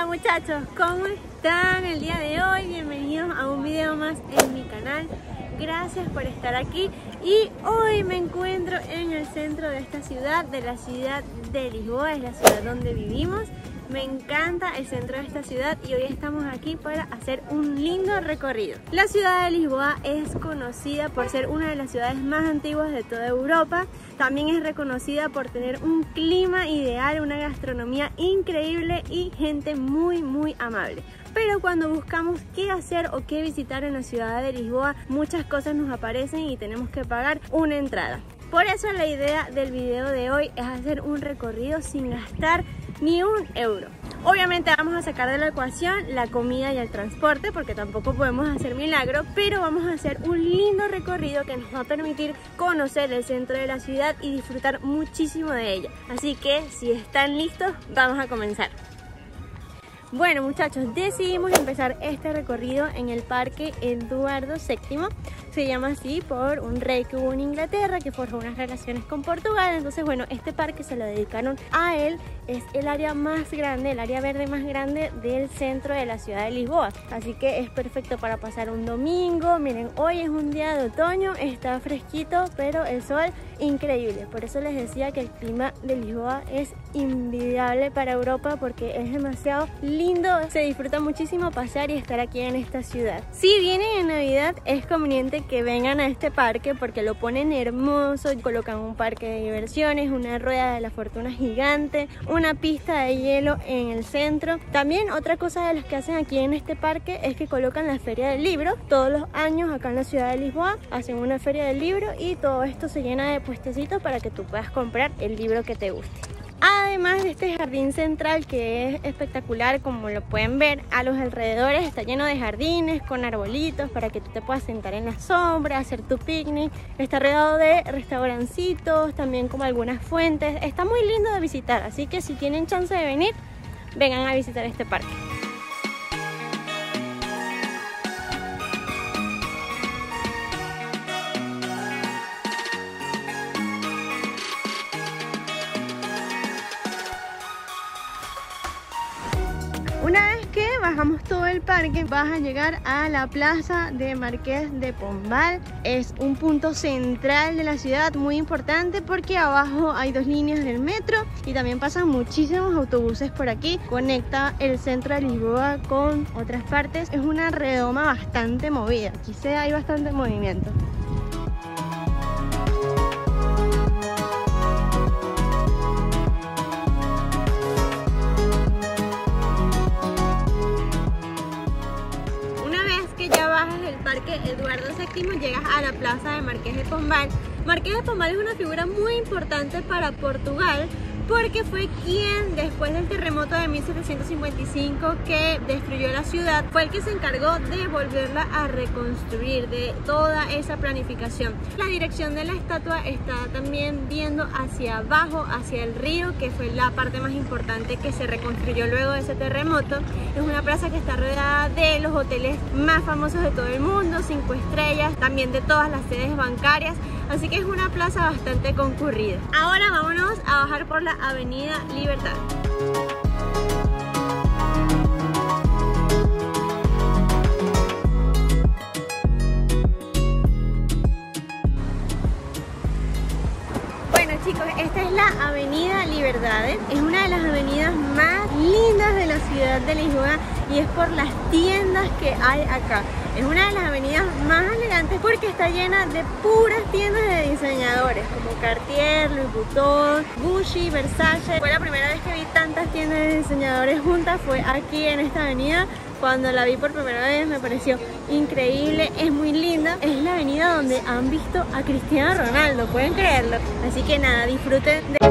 Hola muchachos, ¿cómo están el día de hoy? Bienvenidos a un video más en mi canal. Gracias por estar aquí y hoy me encuentro en el centro de esta ciudad, de la ciudad de Lisboa, es la ciudad donde vivimos. Me encanta el centro de esta ciudad y hoy estamos aquí para hacer un lindo recorrido. La ciudad de Lisboa es conocida por ser una de las ciudades más antiguas de toda Europa. También es reconocida por tener un clima ideal, una gastronomía increíble y gente muy amable. Pero cuando buscamos qué hacer o qué visitar en la ciudad de Lisboa, muchas cosas nos aparecen y tenemos que pagar una entrada. Por eso la idea del video de hoy es hacer un recorrido sin gastar ni un euro. Obviamente vamos a sacar de la ecuación la comida y el transporte porque tampoco podemos hacer milagro, pero vamos a hacer un lindo recorrido que nos va a permitir conocer el centro de la ciudad y disfrutar muchísimo de ella. Así que si están listos, vamos a comenzar. Bueno muchachos, decidimos empezar este recorrido en el Parque Eduardo VII. Se llama así por un rey que hubo en Inglaterra que forjó unas relaciones con Portugal. Entonces bueno, este parque se lo dedicaron a él. Es el área más grande, el área verde más grande del centro de la ciudad de Lisboa. Así que es perfecto para pasar un domingo. Miren, hoy es un día de otoño, está fresquito, pero el sol increíble. Por eso les decía que el clima de Lisboa es invidiable para Europa porque es demasiado lindo. Se disfruta muchísimo pasear y estar aquí en esta ciudad. Si vienen en Navidad es conveniente que vengan a este parque porque lo ponen hermoso. Colocan un parque de diversiones, una rueda de la fortuna gigante, una pista de hielo en el centro. También otra cosa de las que hacen aquí en este parque es que colocan la feria del libro. Todos los años acá en la ciudad de Lisboa hacen una feria del libro y todo esto se llena de puestecitos para que tú puedas comprar el libro que te guste. Además de este jardín central que es espectacular, como lo pueden ver, a los alrededores está lleno de jardines con arbolitos para que tú te puedas sentar en la sombra, hacer tu picnic. Está rodeado de restaurancitos, también como algunas fuentes. Está muy lindo de visitar, así que si tienen chance de venir, vengan a visitar este parque. Una vez que bajamos todo el parque, vas a llegar a la plaza de Marqués de Pombal. Es un punto central de la ciudad muy importante porque abajo hay dos líneas del metro y también pasan muchísimos autobuses por aquí. Conecta el centro de Lisboa con otras partes. Es una redoma bastante movida. Aquí hay bastante movimiento. Parque Eduardo VII, llegas a la plaza de Marqués de Pombal. Marqués de Pombal es una figura muy importante para Portugal porque fue quien, después del terremoto de 1755 que destruyó la ciudad, fue el que se encargó de volverla a reconstruir, de toda esa planificación. La dirección de la estatua está también viendo hacia abajo, hacia el río, que fue la parte más importante que se reconstruyó luego de ese terremoto. Es una plaza que está rodeada de los hoteles más famosos de todo el mundo, 5 estrellas, también de todas las sedes bancarias, así que es una plaza bastante concurrida. Ahora vámonos a bajar por la Avenida Libertad. Bueno chicos, esta es la Avenida Libertad. Es una de las avenidas más lindas de la ciudad de Lisboa y es por las tiendas que hay acá. Es una de las avenidas más elegantes porque está llena de puras tiendas de diseñadores como Cartier, Louis Vuitton, Gucci, Versace. Fue la primera vez que vi tantas tiendas de diseñadores juntas, fue aquí en esta avenida. Cuando la vi por primera vez me pareció increíble, es muy linda. Es la avenida donde han visto a Cristiano Ronaldo, pueden creerlo. Así que nada, disfruten de...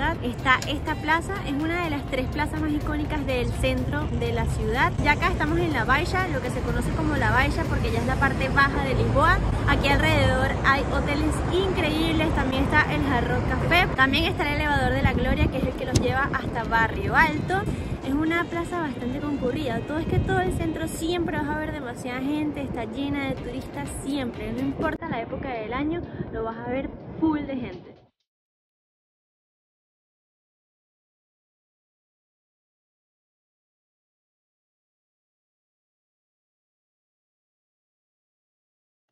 ciudad está esta plaza. Es una de las 3 plazas más icónicas del centro de la ciudad. Ya acá estamos en la Baixa, lo que se conoce como la Baixa porque ya es la parte baja de Lisboa. Aquí alrededor hay hoteles increíbles, también está el Hard Rock Café, también está el elevador de la Gloria, que es el que los lleva hasta Barrio Alto. Es una plaza bastante concurrida, todo es que todo el centro siempre vas a ver demasiada gente, está llena de turistas siempre, no importa la época del año, lo vas a ver full de gente.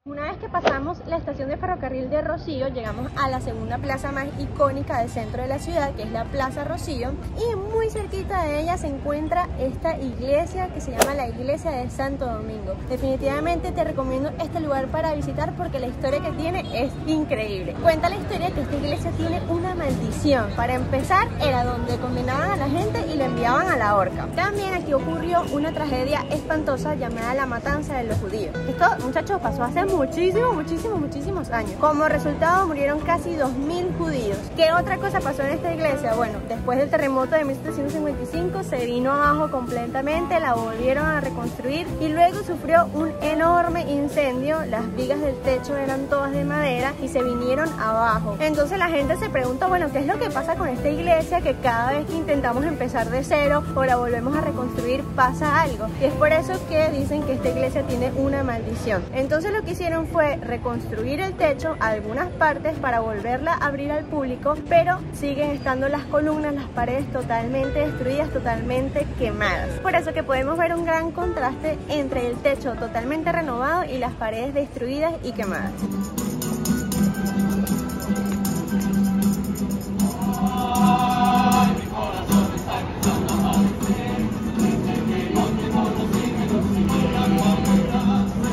Una vez que pasamos la estación de ferrocarril de Rocío, llegamos a la segunda plaza más icónica del centro de la ciudad, que es la Plaza Rocío, y muy cerquita de ella se encuentra esta iglesia que se llama la Iglesia de Santo Domingo. Definitivamente te recomiendo este lugar para visitar porque la historia que tiene es increíble. Cuenta la historia que esta iglesia tiene una maldición. Para empezar, era donde condenaban a la gente y la enviaban a la horca. También aquí ocurrió una tragedia espantosa llamada la matanza de los judíos. Esto, muchachos, pasó hace muchísimos años. Como resultado murieron casi 2000 judíos. ¿Qué otra cosa pasó en esta iglesia? Bueno, después del terremoto de 1755 se vino abajo completamente, la volvieron a reconstruir y luego sufrió un enorme incendio. Las vigas del techo eran todas de madera y se vinieron abajo. Entonces la gente se pregunta, bueno, ¿qué es lo que pasa con esta iglesia? Que cada vez que intentamos empezar de cero o la volvemos a reconstruir pasa algo. Y es por eso que dicen que esta iglesia tiene una maldición. Entonces lo que hicieron fue reconstruir el techo, algunas partes para volverla a abrir al público, pero siguen estando las columnas, las paredes totalmente destruidas, totalmente quemadas. Por eso que podemos ver un gran contraste entre el techo totalmente renovado y las paredes destruidas y quemadas.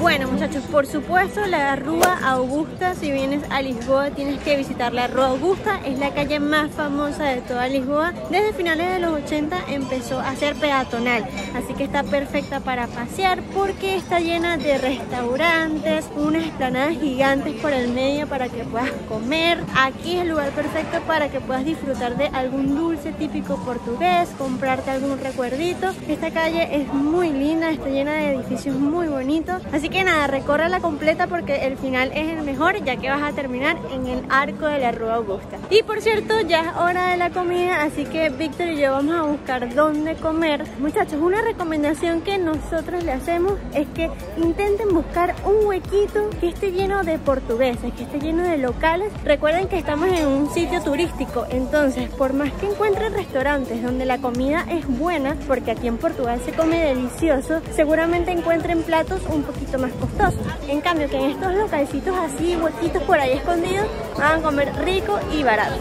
Bueno, muchachos, por supuesto la Rua Augusta, si vienes a Lisboa tienes que visitar la Rua Augusta, es la calle más famosa de toda Lisboa. Desde finales de los 80 empezó a ser peatonal, así que está perfecta para pasear porque está llena de restaurantes, unas esplanadas gigantes por el medio para que puedas comer. Aquí es el lugar perfecto para que puedas disfrutar de algún dulce típico portugués, comprarte algún recuerdito. Esta calle es muy linda, está llena de edificios muy bonitos, así que nada, recórrela completa porque el final es el mejor, ya que vas a terminar en el arco de la Rua Augusta. Y por cierto, ya es hora de la comida, así que Víctor y yo vamos a buscar dónde comer. Muchachos, una recomendación que nosotros le hacemos es que intenten buscar un huequito que esté lleno de portugueses, que esté lleno de locales. Recuerden que estamos en un sitio turístico, entonces por más que encuentren restaurantes donde la comida es buena, porque aquí en Portugal se come delicioso, seguramente encuentren platos un poquito más costosos. En cambio que en estos localcitos así, huequitos por ahí escondidos, van a comer rico y barato.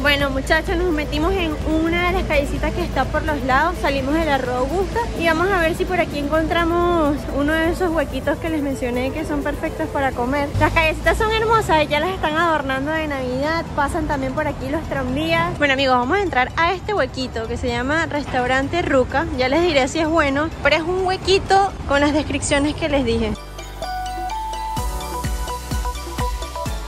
Bueno, muchachos, nos metimos en una de las callecitas que está por los lados, salimos de la Rua Augusta y vamos a ver si por aquí encontramos uno de esos huequitos que les mencioné que son perfectos para comer. Las callecitas son hermosas, ya las están adornando de Navidad, pasan también por aquí los tranvías. Bueno amigos, vamos a entrar a este huequito que se llama Restaurante Ruca, ya les diré si es bueno, pero es un huequito con las descripciones que les dije.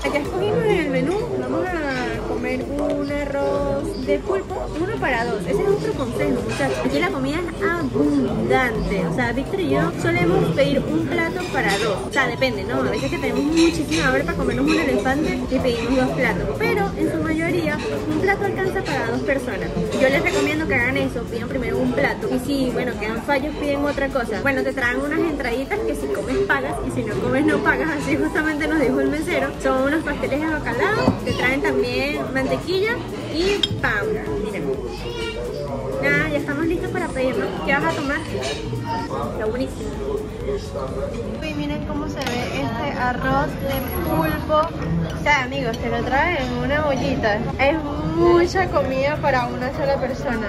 Acá escogimos en el menú, vamos a comer un arroz de pulpo, uno para dos. Ese es otro consejo, muchachos. Aquí la comida es abundante. O sea, Víctor y yo solemos pedir un plato para dos. O sea, depende, ¿no? A veces que tenemos muchísima hambre para comernos un elefante y pedimos dos platos. Pero en su mayoría, un plato alcanza para dos personas. Yo les recomiendo que hagan eso, pidan primero un plato. Y si, bueno, quedan fallos, piden otra cosa. Bueno, te traen unas entraditas que si comes pagas y si no comes no pagas. Así justamente nos dijo el mesero. Son unos pasteles de bacalao, te traen también mantequilla y pan. Miren. Nada, ya estamos listos para pedirlo. ¿Qué vas a tomar? Está buenísimo. Y miren cómo se ve este arroz de pulpo. O sea, amigos, te lo traen en una bollita. Es mucha comida para una sola persona.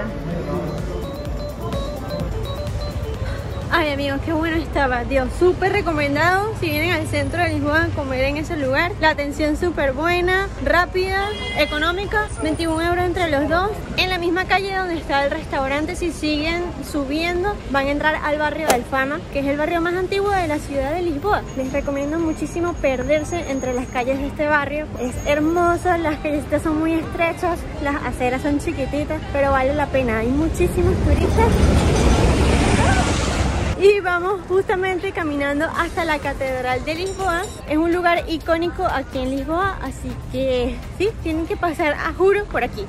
Ay amigos, qué bueno estaba, Dios, súper recomendado si vienen al centro de Lisboa a comer en ese lugar. La atención súper buena, rápida, económica, 21 € entre los dos. En la misma calle donde está el restaurante, si siguen subiendo, van a entrar al barrio de Alfama, que es el barrio más antiguo de la ciudad de Lisboa. Les recomiendo muchísimo perderse entre las calles de este barrio. Es hermoso, las callecitas son muy estrechas, las aceras son chiquititas, pero vale la pena. Hay muchísimos turistas. Y vamos justamente caminando hasta la Catedral de Lisboa. Es un lugar icónico aquí en Lisboa, así que sí, tienen que pasar a juro por aquí.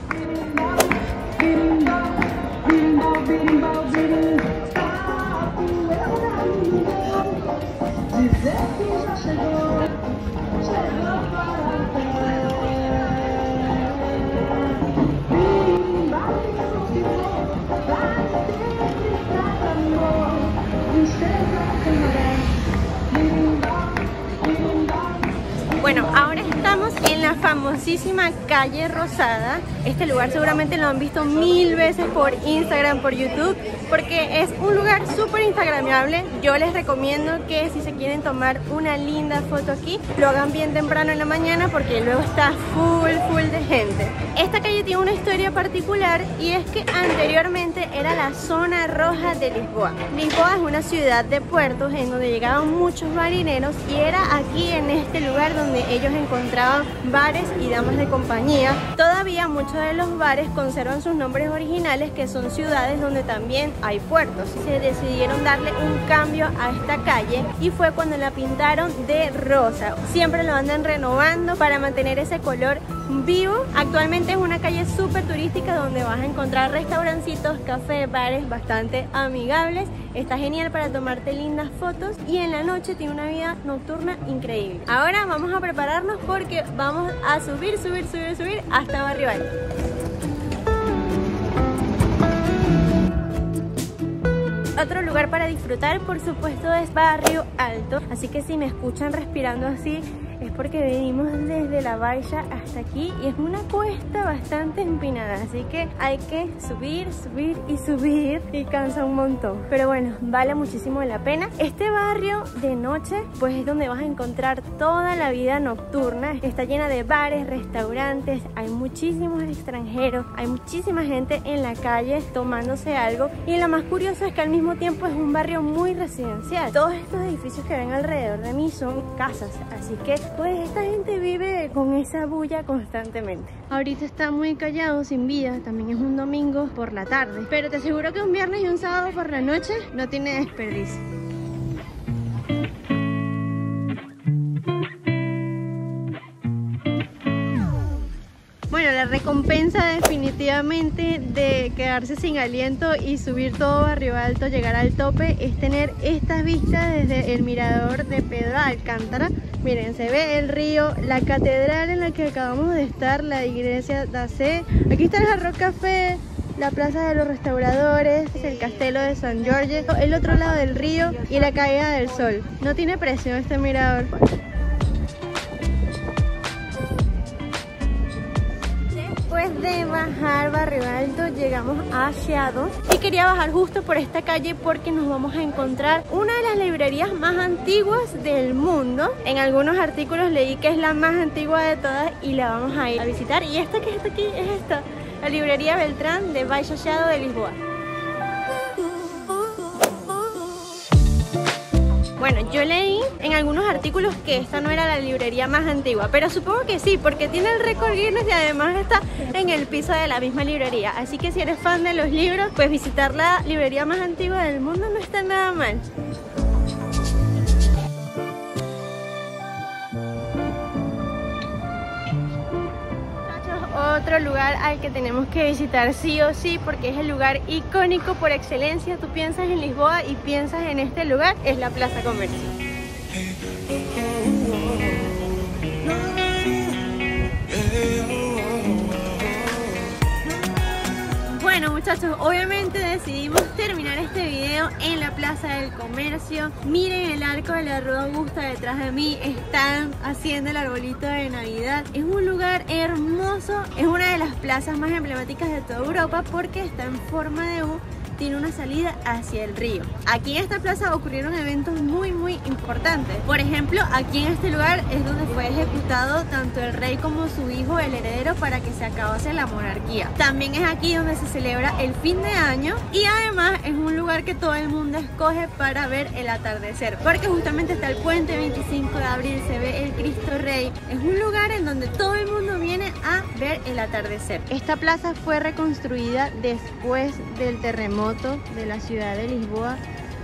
Bueno, ahora estamos en la famosísima calle Rosada. Este lugar seguramente lo han visto 1000 veces por Instagram, por YouTube, porque es un lugar súper instagramable. Yo les recomiendo que si se quieren tomar una linda foto aquí, lo hagan bien temprano en la mañana porque luego está full de gente. Esta calle tiene una historia particular y es que anteriormente era la zona roja de Lisboa. Lisboa es una ciudad de puertos en donde llegaban muchos marineros y era aquí en este lugar donde ellos encontraban bares y damas de compañía. Todavía muchos de los bares conservan sus nombres originales, que son ciudades donde también hay puertos. Se decidieron darle un cambio a esta calle y fue cuando la pintaron de rosa. Siempre lo andan renovando para mantener ese color vivo. Actualmente es una calle súper turística donde vas a encontrar restaurancitos, cafés, bares bastante amigables. Está genial para tomarte lindas fotos y en la noche tiene una vida nocturna increíble. Ahora vamos a prepararnos porque vamos a subir hasta Barrio Alto. Otro lugar para disfrutar, por supuesto, es Barrio Alto. Así que si me escuchan respirando así, es porque venimos desde la valla hasta aquí y es una cuesta bastante empinada, así que hay que subir y cansa un montón, pero bueno, vale muchísimo la pena. Este barrio de noche pues es donde vas a encontrar toda la vida nocturna. Está llena de bares, restaurantes, hay muchísimos extranjeros, hay muchísima gente en la calle tomándose algo y lo más curioso es que al mismo tiempo es un barrio muy residencial. Todos estos edificios que ven alrededor de mí son casas, así que pues esta gente vive con esa bulla constantemente. Ahorita está muy callado, sin vida, también es un domingo por la tarde, pero te aseguro que un viernes y un sábado por la noche no tiene desperdicio. Bueno, la recompensa definitivamente de quedarse sin aliento y subir todo Barrio Alto, llegar al tope, es tener estas vistas desde el mirador de Pedro Alcántara. Miren, se ve el río, la catedral en la que acabamos de estar, la iglesia da Sé. Aquí está el Jarro Café, la plaza de los restauradores, el castelo de San Jorge, el otro lado del río y la caída del sol. No tiene precio este mirador. Después de bajar Barrio Alto llegamos a Chiado y quería bajar justo por esta calle porque nos vamos a encontrar una de las librerías más antiguas del mundo. En algunos artículos leí que es la más antigua de todas y la vamos a ir a visitar. Y esta que está aquí es esta, la librería Beltrán de Baixo Chiado de Lisboa. Bueno, yo leí en algunos artículos que esta no era la librería más antigua, pero supongo que sí, porque tiene el récord Guinness y además está en el piso de la misma librería. Así que si eres fan de los libros, pues visitar la librería más antigua del mundo no está nada mal. Otro lugar al que tenemos que visitar sí o sí, porque es el lugar icónico por excelencia. Tú piensas en Lisboa y piensas en este lugar, es la Plaza Comercio. Bueno muchachos, obviamente decidimos terminar este video en la Plaza del Comercio. Miren el arco de la Rua Augusta detrás de mí, están haciendo el arbolito de Navidad. Es un lugar hermoso, es una de las plazas más emblemáticas de toda Europa porque está en forma de U tiene una salida hacia el río. Aquí en esta plaza ocurrieron eventos muy importantes. Por ejemplo, aquí en este lugar es donde fue ejecutado tanto el rey como su hijo, el heredero, para que se acabase la monarquía. También es aquí donde se celebra el fin de año y además es un lugar que todo el mundo escoge para ver el atardecer, porque justamente está el puente 25 de abril, se ve el Cristo Rey. Es un lugar en donde todo el mundo viene a ver el atardecer. Esta plaza fue reconstruida después del terremoto de la ciudad de Lisboa.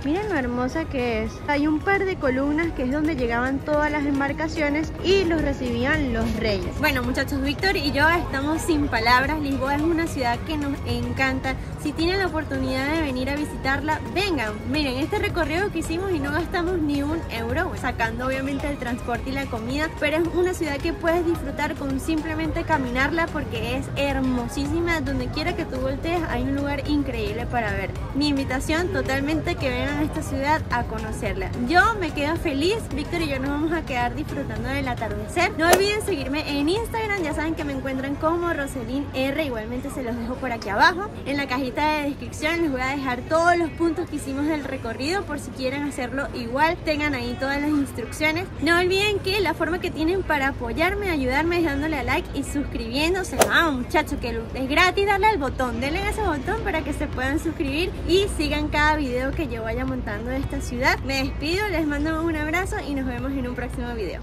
Miren lo hermosa que es. Hay un par de columnas que es donde llegaban todas las embarcaciones y los recibían los reyes. Bueno, muchachos, Víctor y yo estamos sin palabras. Lisboa es una ciudad que nos encanta. Si tienen la oportunidad de venir a visitarla, vengan. Miren, este recorrido que hicimos y no gastamos ni un euro, sacando obviamente el transporte y la comida, pero es una ciudad que puedes disfrutar con simplemente caminarla porque es hermosísima. Donde quiera que tú voltees hay un lugar increíble para ver. Mi invitación totalmente que vengan a esta ciudad a conocerla. Yo me quedo feliz, Víctor y yo nos vamos a quedar disfrutando del atardecer. No olviden seguirme en Instagram, ya saben que me encuentran como Roselyn R, igualmente se los dejo por aquí abajo. En la cajita de descripción les voy a dejar todos los puntos que hicimos del recorrido por si quieren hacerlo igual, tengan ahí todas las instrucciones. No olviden que la forma que tienen para apoyarme, ayudarme es dándole a like y suscribiéndose. Vamos muchachos, que es gratis darle al botón, denle a ese botón para que se puedan suscribir y sigan cada video que yo vaya montando de esta ciudad. Me despido, les mando un abrazo y nos vemos en un próximo video.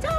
¡Chao!